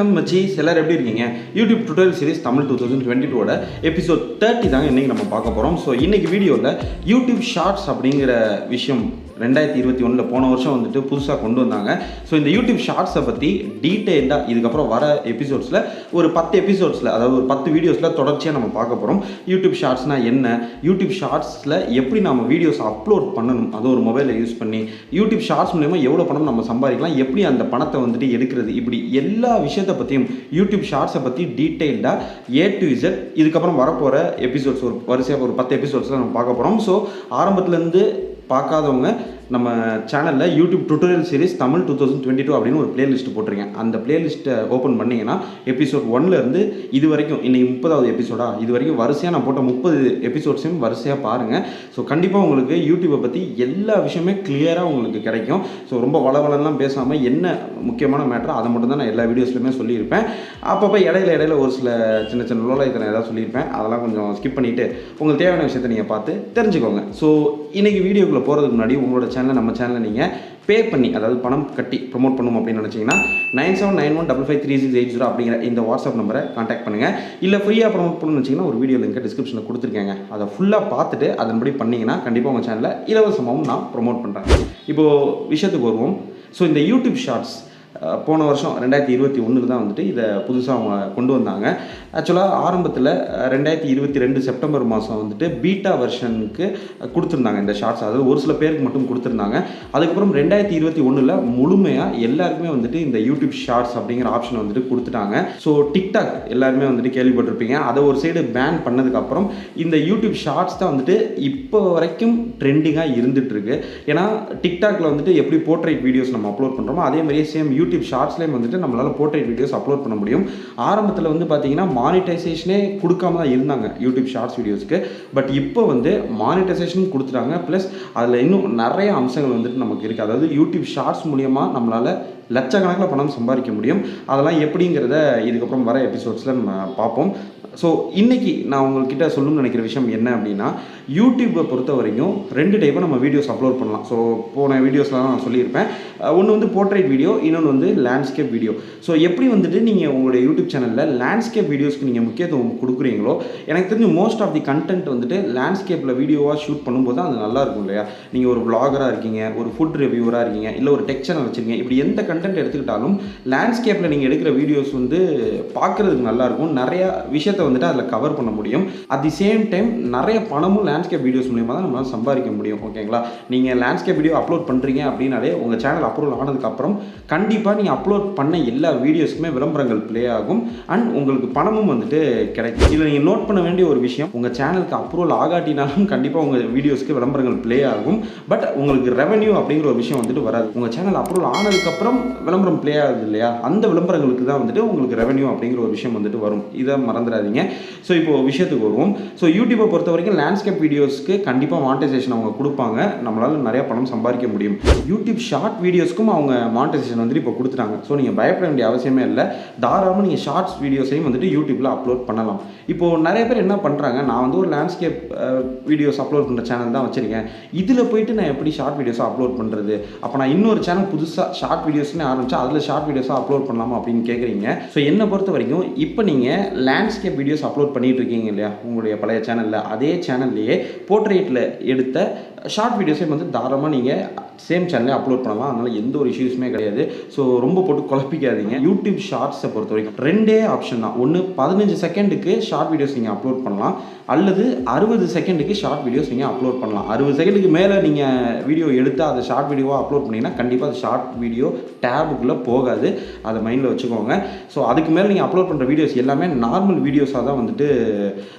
வணக்கம் மச்சீஸ், எல்லாரும் எப்படி இருக்கீங்க? YouTube tutorial series Tamil 2022 episode 30 தாங்க இன்றைக்கி நம்ம பார்க்க போகிறோம். ஸோ இன்றைக்கி வீடியோவில் யூடியூப் ஷார்ட்ஸ் அப்படிங்கிற விஷயம் 2021 போன வருஷம் வந்துட்டு புதுசாக கொண்டு வந்தாங்க. ஸோ இந்த யூடியூப் ஷார்ட்ஸை பற்றி டீட்டெயில்டாக இதுக்கப்புறம் வர எபிசோட்ஸில் ஒரு 10 எபிசோட்ஸில், அதாவது ஒரு 10 வீடியோஸில் தொடர்ச்சியாக நம்ம பார்க்க போகிறோம். யூடியூப் ஷார்ட்ஸ்னால் என்ன, யூடியூப் ஷார்ட்ஸில் எப்படி நம்ம வீடியோஸ் அப்லோட் பண்ணணும், அது ஒரு மொபைலை யூஸ் பண்ணி யூடியூப் ஷார்ட்ஸ் மூலமா எவ்வளோ பணம் நம்ம சம்பாதிக்கலாம், எப்படி அந்த பணத்தை வந்துட்டு எடுக்கிறது, இப்படி எல்லா விஷயத்தை பற்றியும் யூடியூப் ஷார்ட்ஸை பற்றி டீட்டெயில்டாக A to Z இதுக்கப்புறம் வரப்போகிற எபிசோட்ஸ் ஒரு வரிசையாக ஒரு 10 எபிசோட்ஸில் நம்ம பார்க்க போகிறோம். ஸோ ஆரம்பத்துலேருந்து பார்க்காதவங்க நம்ம சேனலில் யூடியூப் டுட்டோரியல் சீரிஸ் தமிழ் 2022 அப்படின்னு ஒரு பிளேலிஸ்ட் போட்டிருக்கேன். அந்த பிளேலிஸ்ட்டை ஓப்பன் பண்ணிங்கன்னா எபிசோட் 1லேருந்து இது வரைக்கும், இன்றைக்கி 30வது எபிசோடா, இது வரைக்கும் வரிசையாக நான் போட்ட 30 எபிசோட்ஸையும் வரிசையாக பாருங்கள். ஸோ கண்டிப்பாக உங்களுக்கு யூடியூப்பை பற்றி எல்லா விஷயமே கிளியராக உங்களுக்கு கிடைக்கும். ஸோ ரொம்ப வளவலெல்லாம் பேசாமல் என்ன முக்கியமான மேட்டரோ அதை மட்டும் தான் நான் எல்லா வீடியோஸ்லையுமே சொல்லியிருப்பேன். அப்பப்போ இடையில ஒரு சில சின்ன சின்ன லோலாயத்தனை ஏதாவது சொல்லியிருப்பேன், அதெல்லாம் கொஞ்சம் ஸ்கிப் பண்ணிவிட்டு உங்களுக்கு தேவையான விஷயத்தை நீங்கள் பார்த்து தெரிஞ்சுக்கோங்க. ஸோ இன்றைக்கி வீடியோக்குள்ளே போகிறதுக்கு முன்னாடி உங்களோட சேனலை, நம்ம சேனலை நீங்கள் பே பண்ணி, அதாவது பணம் கட்டி ப்ரொமோட் பண்ணணும் அப்படின்னு நினச்சிங்கன்னா 9791553680 அப்படிங்கிற இந்த வாட்ஸ்அப் நம்பரை கான்டாக்ட் பண்ணுங்கள். இல்லை ஃப்ரீயாக ப்ரொமோட் பண்ணணும்னு வச்சிங்கன்னா ஒரு வீடியோ லிங்க் டிஸ்கிரிப்ஷனில் கொடுத்துருக்கேங்க. அதை ஃபுல்லாக பார்த்துட்டு அதன்படி பண்ணிங்கன்னா கண்டிப்பாக உங்கள் சேனலில் இலவசமாகவும் நான் ப்ரொமோட் பண்ணுறேன். இப்போது விஷயத்துக்கு வருவோம். ஸோ இந்த யூடியூப் ஷார்ட்ஸ் போன வருஷம் 2021 தான் வந்துட்டு இதை புதுசாக அவங்க கொண்டு வந்தாங்க. ஆக்சுவலாக ஆரம்பத்தில் 2022 செப்டம்பர் மாதம் வந்துட்டு பீட்டா வெர்ஷனுக்கு கொடுத்துருந்தாங்க இந்த ஷார்ட்ஸ், அதாவது ஒரு சில பேருக்கு மட்டும் கொடுத்துருந்தாங்க. அதுக்கப்புறம் 2021 முழுமையாக எல்லாருக்குமே வந்துட்டு இந்த யூடியூப் ஷார்ட்ஸ் அப்படிங்கிற ஆப்ஷன் வந்துட்டு கொடுத்துட்டாங்க. ஸோ டிக்டாக் எல்லாருமே வந்துட்டு கேள்விப்பட்டிருப்பீங்க. அதை ஒரு சைடு பேன் பண்ணதுக்கப்புறம் இந்த யூடியூப் ஷார்ட்ஸ் தான் வந்துட்டு இப்போ வரைக்கும் ட்ரெண்டிங்காக இருந்துகிட்ருக்கு. ஏன்னா டிக்டாக்ல வந்துட்டு எப்படி போர்ட்ரைட் வீடியோஸ் நம்ம அப்லோட் பண்ணுறோமோ அதே மாதிரியே சேம் யூடியூப் ஷார்ட்ஸ்லேயும் வந்துட்டு நம்மளால் போர்ட்ரைட் வீடியோஸ் அப்லோட் பண்ண முடியும். ஆரம்பத்தில் வந்து பார்த்தீங்கன்னா மானிட்டைசேஷனே கொடுக்காம தான் இருந்தாங்க யூடியூப் ஷார்ட்ஸ் வீடியோஸ்க்கு. பட் இப்போ வந்து மானிட்டைசேஷனும் கொடுத்துட்டாங்க. ப்ளஸ் அதில் இன்னும் நிறைய அம்சங்கள் வந்துட்டு நமக்கு இருக்குது. அதாவது யூடியூப் ஷார்ட்ஸ் மூலியமாக நம்மளால் லட்சக்கணக்கில் பணம் சம்பாதிக்க முடியும். அதெல்லாம் எப்படிங்கிறத இதுக்கப்புறம் வர எபிசோட்ஸில் நம்ம பார்ப்போம். ஸோ இன்றைக்கி நான் உங்கள்கிட்ட சொல்லணும்னு நினைக்கிற விஷயம் என்ன அப்படின்னா, யூடியூப்பை பொறுத்த வரைக்கும் 2 டைப்பாக நம்ம வீடியோஸ் அப்லோட் பண்ணலாம். ஸோ போன வீடியோஸ்லாம் நான் சொல்லியிருப்பேன். ஒன்று வந்து போர்ட்ரைட் வீடியோ, இன்னொன்று வந்து லேண்ட்ஸ்கேப் வீடியோ. ஸோ எப்படி வந்துட்டு நீங்கள் உங்களுடைய யூடியூப் சேனலில் லேண்ட்ஸ்கேப் வீடியோஸ்க்கு நீங்கள் முக்கியத்துவம் கொடுக்குறீங்களோ, எனக்கு தெரிஞ்சு மோஸ்ட் ஆஃப் தி கண்டென்ட் வந்துட்டு லேண்ட்ஸ்கேப்பில் வீடியோவாக ஷூட் பண்ணும்போது அது நல்லாயிருக்கும் இல்லையா? நீங்கள் ஒரு வ்ளாகராக இருக்கீங்க, ஒரு ஃபுட் ரிவ்யூவராக இருக்கீங்க, இல்லை ஒரு டெக் சேனல் வச்சுருக்கீங்க, இப்படி எந்த கண்டென்ட் எடுத்துக்கிட்டாலும் லேண்ட்ஸ்கேப்பில் நீங்கள் எடுக்கிற வீடியோஸ் வந்து பார்க்குறதுக்கு நல்லாயிருக்கும். நிறையா விஷயத்தை வந்துட்டு அதில் கவர் பண்ண முடியும். அட் தி சேம் டைம் நிறைய பணமும் லேண்ட்ஸ்கேப் வீடியோஸ் மூலியமாக தான் நம்மளால் சம்பாதிக்க முடியும். ஓகேங்களா? நீங்கள் லேண்ட்ஸ்கேப் வீடியோ அப்லோட் பண்ணுறீங்க அப்படின்னாலே உங்கள் சேனல் அப்ரூவல் ஆனதுக்கப்புறம் கண்டிப்பாக நீங்கள் அப்லோட் பண்ண எல்லா வீடியோஸ்க்குமே விளம்பரங்கள் ப்ளே ஆகும் அண்ட் உங்களுக்கு பணமும் வந்துட்டு கிடைக்கும். இதில் நீங்கள் நோட் பண்ண வேண்டிய ஒரு விஷயம், உங்கள் சேனலுக்கு அப்ரூவல் ஆகாட்டினாலும் கண்டிப்பாக உங்கள் வீடியோஸ்க்கு விளம்பரங்கள் ப்ளே ஆகும். பட் உங்களுக்கு ரெவன்யூ அப்படிங்கிற ஒரு விஷயம் வந்துட்டு வராது. உங்கள் சேனல் அப்ரூவல் ஆனதுக்கப்புறம் விளம்பரம் ப்ளே ஆகுது இல்லையா? அந்த விளம்பரங்களுக்கு தான் வந்துட்டு உங்களுக்கு ரெவன்யூ அப்படிங்கிற ஒரு விஷயம் வந்துட்டு வரும். இதை மறந்துடாதீங்க. ஸோ இப்போ விஷயத்துக்கு வருவோம். ஸோ யூடியூப்பை பொறுத்த வரைக்கும் லேண்ட்ஸ்கேப் வீடியோஸ்க்கு கண்டிப்பாக மானிட்டைசேஷன் அவங்க கொடுப்பாங்க. நம்மளால் நிறைய பணம் சம்பாதிக்க முடியும். யூடியூப் ஷார்ட் வீடியோஸ்க்கும் அவங்க மானிட்டைசேஷன் வந்துட்டு இப்போ கொடுத்துட்டாங்க. ஸோ நீங்கள் பயப்பட வேண்டிய அவசியமே இல்லை. தாராளமாக நீங்கள் ஷார்ட்ஸ் வீடியோஸையும் வந்துட்டு யூடியூப்பில் அப்லோட் பண்ணலாம். இப்போது நிறைய பேர் என்ன பண்ணுறாங்க, நான் வந்து ஒரு லேண்ட்ஸ்கேப் வீடியோஸ் அப்லோட் பண்ணுற சேனல் தான் வச்சுருக்கேன், இதில் போயிட்டு நான் எப்படி ஷார்ட் வீடியோஸாக அப்லோட் பண்ணுறது, அப்போ நான் இன்னொரு சேனல் புதுசாக ஷார்ட் வீடியோஸ்னு ஆரம்பித்தா அதில் ஷார்ட் வீடியோஸாக அப்லோட் பண்ணலாமா அப்படின்னு கேட்குறீங்க. ஸோ என்னை பொறுத்த வரைக்கும் இப்போ நீங்கள் லேண்ட்ஸ்கேப் வீடியோஸ் அப்லோட் பண்ணிட்டு இருக்கீங்க இல்லையா உங்களுடைய பழைய சேனலில், அதே சேனல்லையே போர்ட்ரேட்டில் எடுத்த ஷார்ட் வீடியோஸையும் வந்து தாராளமாக நீங்கள் சேம் சேனலே அப்லோட் பண்ணலாம். அதனால் எந்த ஒரு இஷ்யூஸுமே கிடையாது. ஸோ ரொம்ப போட்டு குழப்பிக்காதீங்க. யூடியூப் ஷார்ட்ஸை பொறுத்த வரைக்கும் 2 ஆப்ஷன் தான். ஒன்று 15 செகண்டுக்கு ஷார்ட் வீடியோஸ் நீங்கள் அப்லோட் பண்ணலாம், அல்லது 60 செகண்டுக்கு ஷார்ட் வீடியோஸ் நீங்கள் அப்லோட் பண்ணலாம். 60 செகண்டுக்கு மேலே நீங்கள் வீடியோ எடுத்து அதை ஷார்ட் வீடியோவாக அப்லோட் பண்ணிங்கன்னா கண்டிப்பாக அது ஷார்ட் வீடியோ டேபுக்குள்ளே போகாது. அதை மைண்டில் வச்சுக்கோங்க. ஸோ அதுக்கு மேலே நீங்கள் அப்லோட் பண்ணுற வீடியோஸ் எல்லாமே நார்மல் வீடியோஸாக தான் வந்துட்டு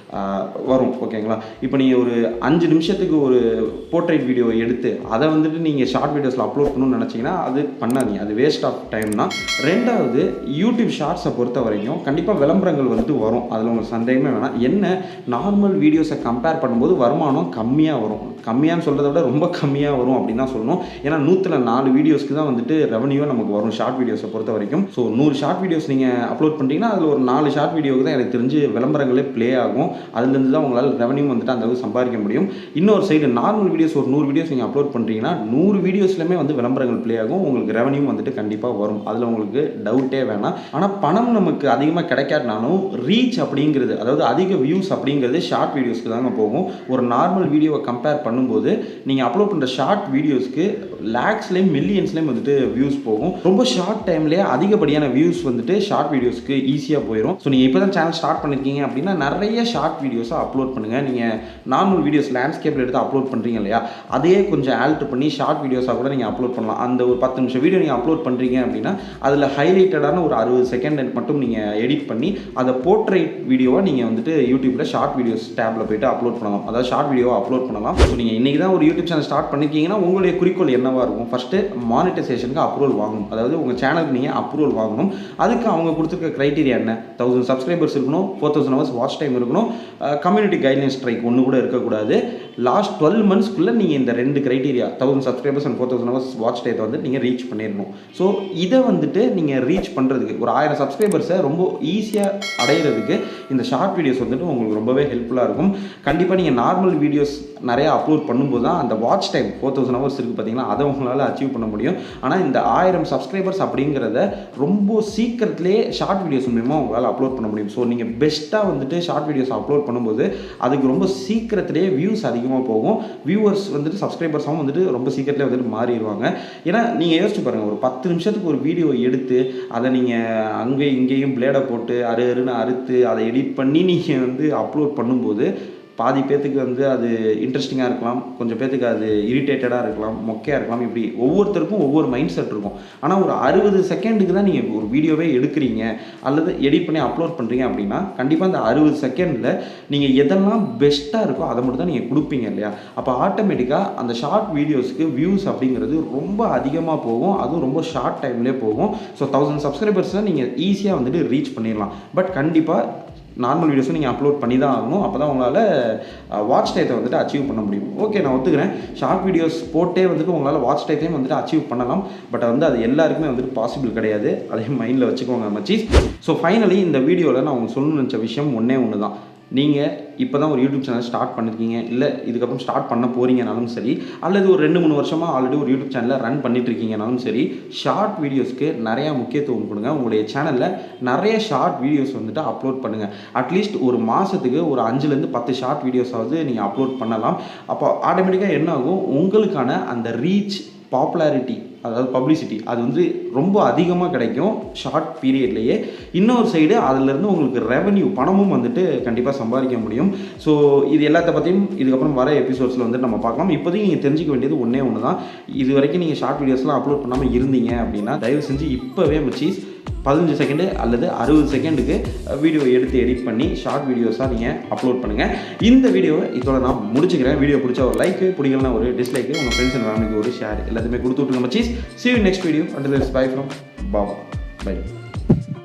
வரும். ஓகேங்களா? இப்போ நீங்கள் ஒரு 5 நிமிஷத்துக்கு ஒரு போர்ட்ரைட் வீடியோ எடுத்து அதை வந்துட்டு நீங்கள் ஷார்ட் வீடியோஸில் அப்லோட் பண்ணணும்னு நினச்சிங்கன்னா அது பண்ணாதீங்க. அது வேஸ்ட் ஆஃப் டைம் தான். ரெண்டாவது, யூடியூப் ஷார்ட்ஸை பொறுத்த வரைக்கும் கண்டிப்பாக விளம்பரங்கள் வந்துட்டு வரும். அதில் உங்களுக்கு சந்தேகமே வேணாம். என்ன, நார்மல் வீடியோஸை கம்பேர் பண்ணும்போது வருமானம் கம்மியாக வரும். கம்மியான்னு சொல்கிறத விட ரொம்ப கம்மியாக வரும் அப்படின்னு தான் சொல்லணும். ஏன்னா 104 வீடியோஸ்க்கு தான் வந்துட்டு ரெவன்யூவாக நமக்கு வரும் ஷார்ட் வீடியோஸை பொறுத்த வரைக்கும். ஸோ 100 ஷார்ட் வீடியோஸ் நீங்கள் அப்லோட் பண்ணிட்டீங்கன்னா அதில் ஒரு 4 ஷார்ட் வீடியோவுக்கு தான் எனக்கு தெரிஞ்சு விளம்பரங்களே ப்ளே ஆகும். அதுலேருந்து தான் உங்களால் ரெவன்யூ வந்துட்டு அந்த அளவுக்கு சம்பாதிக்க முடியும். இன்னொரு சைடு நார்மல் வீடியோஸ் ஒரு 100 வீடியோஸ் நீங்கள் அப்லோட் பண்ணுறீங்கன்னா 100 100 வீடியோஸ்லையுமே வந்து விளம்பரங்கள் ப்ளே ஆகும், உங்களுக்கு ரெவன்யூ வந்துட்டு கண்டிப்பாக வரும், அதில் உங்களுக்கு டவுட்டே வேணாம். ஆனால் பணம் நமக்கு அதிகமாக கிடைக்காட்டினாலும் ரீச் அப்படிங்கிறது, அதாவது அதிக வியூஸ் அப்படிங்கிறது ஷார்ட் வீடியோஸ்க்கு தாங்க போகும். ஒரு நார்மல் வீடியோவை கம்பேர் பண்ணும்போது நீங்கள் அப்லோட் பண்ணுற ஷார்ட் வீடியோஸ்க்கு லேக்ஸ்லேயும் மில்லியன்ஸ்லேயும் வந்துட்டு வியூஸ் போகும். ரொம்ப ஷார்ட் டைம்லேயே அதிகப்படியான வியூஸ் வந்துட்டு ஷார்ட் வீடியோஸ்க்கு ஈஸியாக போயிடும். ஸோ நீங்கள் இப்போ தான் சேனல் ஸ்டார்ட் பண்ணியிருக்கீங்க அப்படின்னா நிறைய ஷார்ட் வீடியோஸை அப்லோட் பண்ணுங்கள். நீங்கள் நார்மல் வீடியோஸ் லேண்ட்ஸ்கேப்பில் எடுத்து அப்லோட் பண்ணுறீங்க இல்லையா, அதையே கொஞ்சம் ஆல்டர் பண்ணி ஷார்ட் வீடியோஸாக கூட நீங்கள் அப்லோட் பண்ணலாம். அந்த ஒரு 10 நிமிஷம் வீடியோ நீங்கள் அப்லோட் பண்ணுறீங்க அப்படின்னா அதில் ஹைலைட்டடான ஒரு 60 செகண்ட் மட்டும் நீங்கள் எடிட் பண்ணி அதை போர்ட்ரைட் வீடியோவாக நீங்கள் வந்துட்டு யூடியூப்பில் ஷார்ட் வீடியோஸ் டேப்பில் போய்ட்டு அப்லோட் பண்ணலாம், அதாவது ஷார்ட் வீடியோவை அப்லோட் பண்ணலாம். ஸோ நீங்கள் இன்றைக்கி தான் ஒரு யூடியூப் சேனல் ஸ்டார்ட் பண்ணியிருக்கீங்கன்னா உங்களுடைய குறிக்கோள் என்னவாக இருக்கும்? ஃபஸ்ட்டு மானிட்டைசேஷனுக்கு அப்ரூவல் வாங்கணும், அதாவது உங்கள் சேனலுக்கு நீங்கள் அப்ரூவல் வாங்கணும். அதுக்கு அவங்க கொடுத்துருக்க க்ரைட்டீரியா என்ன? 1000 சப்ஸ்கிரைபர்ஸ் இருக்கணும், 4000 ஹவர்ஸ் வாட்ச் டைம் இருக்கணும், கம்யூனிட்டி கைட்லைன் ஸ்ட்ரைக் ஒன்று கூட இருக்கக்கூடாது. லாஸ்ட் 12 மந்த்ஸ்க்குள்ளே நீங்கள் இந்த 2 criteria 1000 subscribers and 4000 hours watch டைத்தை வந்து நீங்கள் ரீச் பண்ணிடணும். ஸோ இதை வந்துட்டு நீங்கள் ரீச் பண்ணுறதுக்கு ஒரு 1000 சப்ஸ்கிரைபர்ஸை ரொம்ப ஈஸியாக அடையிறதுக்கு இந்த ஷார்ட் வீடியோஸ் வந்துட்டு உங்களுக்கு ரொம்பவே ஹெல்ப்ஃபுல்லாக இருக்கும். கண்டிப்பாக நீங்கள் நார்மல் வீடியோஸ் நிறையா அப்லோட் பண்ணும்போது தான் அந்த வாட்ச் டைம் 4000 ஹவர்ஸ் இருக்குது பார்த்தீங்கன்னா, அதை உங்களால் அச்சீவ் பண்ண முடியும். ஆனால் இந்த 1000 சப்ஸ்கிரைபர்ஸ் அப்படிங்கிறத ரொம்ப சீக்கிரத்திலே ஷார்ட் வீடியோஸ் மூலமாக உங்களால் அப்லோட் பண்ண முடியும். ஸோ நீங்கள் பெஸ்ட்டாக வந்துட்டு ஷார்ட் வீடியோஸ் அப்லோட் பண்ணும்போது அதுக்கு ரொம்ப சீக்கிரத்திலே வியூஸ் அதிகமாக போகும். வியூவர்ஸ் வந்துட்டு சப்ஸ்கிரைபர்ஸாகவும் வந்துட்டு ரொம்ப சீக்கிரத்திலே வந்துட்டு மாறிடுவாங்க. ஏன்னா நீங்கள் யோசிச்சு பாருங்கள், ஒரு 10 நிமிஷத்துக்கு ஒரு வீடியோ எடுத்து அதை நீங்கள் அங்கேயும் இங்கேயும் பிளேடை போட்டு அருன்னு அறுத்து அதை எடிட் பண்ணி நீங்கள் வந்து அப்லோட் பண்ணும்போது பாதி பேத்துக்கு வந்து அது இன்ட்ரெஸ்டிங்காக இருக்கலாம், கொஞ்சம் பேத்துக்கு அது இரிட்டேட்டடாக இருக்கலாம், மொக்கையாக இருக்கலாம். இப்படி ஒவ்வொருத்தருக்கும் ஒவ்வொரு மைண்ட் செட் இருக்கும். ஆனால் ஒரு 60 செகண்டுக்கு தான் நீங்கள் ஒரு வீடியோவே எடுக்கிறீங்க அல்லது எடிட் பண்ணி அப்லோட் பண்ணுறீங்க அப்படின்னா கண்டிப்பாக அந்த 60 செகண்டில் நீங்கள் எதெல்லாம் பெஸ்ட்டாக இருக்கோ அதை மட்டும் தான் நீங்கள் கொடுப்பீங்க இல்லையா? அப்போ ஆட்டோமேட்டிக்காக அந்த ஷார்ட் வீடியோஸ்க்கு வியூஸ் அப்படிங்கிறது ரொம்ப அதிகமாக போகும், அதுவும் ரொம்ப ஷார்ட் டைம்லேயே போகும். ஸோ 1000 சப்ஸ்கிரைபர்ஸை நீங்கள் ஈஸியாக வந்துட்டு ரீச் பண்ணிடலாம். பட் கண்டிப்பாக நார்மல் வீடியோஸும் நீங்கள் அப்லோட் பண்ணி தான் ஆகணும், அப்போ தான் உங்களால் வாட்ச் டைத்தை வந்துட்டு அச்சீவ் பண்ண முடியும். ஓகே, நான் ஒத்துக்கிறேன், ஷார்ட் வீடியோஸ் போட்டே வந்துட்டு உங்களால் வாட்ச் டைத்தையும் வந்துட்டு அச்சீவ் பண்ணலாம். பட் வந்து அது எல்லாருக்குமே வந்துட்டு பாசிபிள் கிடையாது, அதையும் மைண்டில் வச்சுக்கோங்க மச்சீஸ். ஸோ ஃபைனலி இந்த வீடியோவில் நான் உங்களுக்கு சொல்லணும்னு நினச்ச விஷயம் ஒன்று தான். நீங்கள் இப்போ தான் ஒரு யூடியூப் சேனல் ஸ்டார்ட் பண்ணியிருக்கீங்க, இல்லை இதுக்கப்புறம் ஸ்டார்ட் பண்ண போகிறீங்கனாலும் சரி, அல்லது ஒரு 2-3 வருஷமாக ஆல்ரெடி ஒரு யூடியூப் சேனலில் ரன் பண்ணிட்டுருக்கீங்கனாலும் சரி, ஷார்ட் வீடியோஸ்க்கு நிறையா முக்கியத்துவம் கொடுங்க. உங்களுடைய சேனலில் நிறைய ஷார்ட் வீடியோஸ் வந்துட்டு அப்லோட் பண்ணுங்கள். அட்லீஸ்ட் ஒரு மாதத்துக்கு ஒரு 5லேருந்து 10 ஷார்ட் வீடியோஸாவது நீங்கள் அப்லோட் பண்ணலாம். அப்போ ஆட்டோமேட்டிக்காக என்ன ஆகும், உங்களுக்கான அந்த ரீச், பாப்புலாரிட்டி, அதாவது பப்ளிசிட்டி அது வந்து ரொம்ப அதிகமாக கிடைக்கும் ஷார்ட் பீரியட்லேயே. இன்னொரு சைடு அதிலேருந்து உங்களுக்கு ரெவன்யூ, பணமும் வந்துட்டு கண்டிப்பாக சம்பாதிக்க முடியும். ஸோ இது எல்லாத்த பற்றியும் இதுக்கப்புறம் வர எபிசோட்ஸில் வந்துட்டு நம்ம பார்க்கலாம். இப்போதைக்கு நீங்கள் தெரிஞ்சிக்க வேண்டியது ஒன்று தான். இது வரைக்கும் நீங்கள் ஷார்ட் வீடியோஸ்லாம் அப்லோட் பண்ணாமல் இருந்தீங்க அப்படின்னா தயவு செஞ்சு இப்போவே மச்சீஸ் 15 செகண்டு அல்லது 60 செகண்டுக்கு வீடியோ எடுத்து எடிட் பண்ணி ஷார்ட் வீடியோஸாக நீங்கள் அப்லோட் பண்ணுங்கள். இந்த வீடியோவை இதோட நான் முடிச்சுக்கிறேன். வீடியோ பிடிச்சா ஒரு லைக்கு, பிடிக்கலனா ஒரு டிஸ்லைக்கு, உங்கள் ஃப்ரெண்ட்ஸ் அண்ட் ஃபேமிலிக்கு ஒரு ஷேர் எல்லாத்தையுமே கொடுத்து விட்டுருங்க மச்சீஸ். See you next video. Until then, bye from Baba. Bye.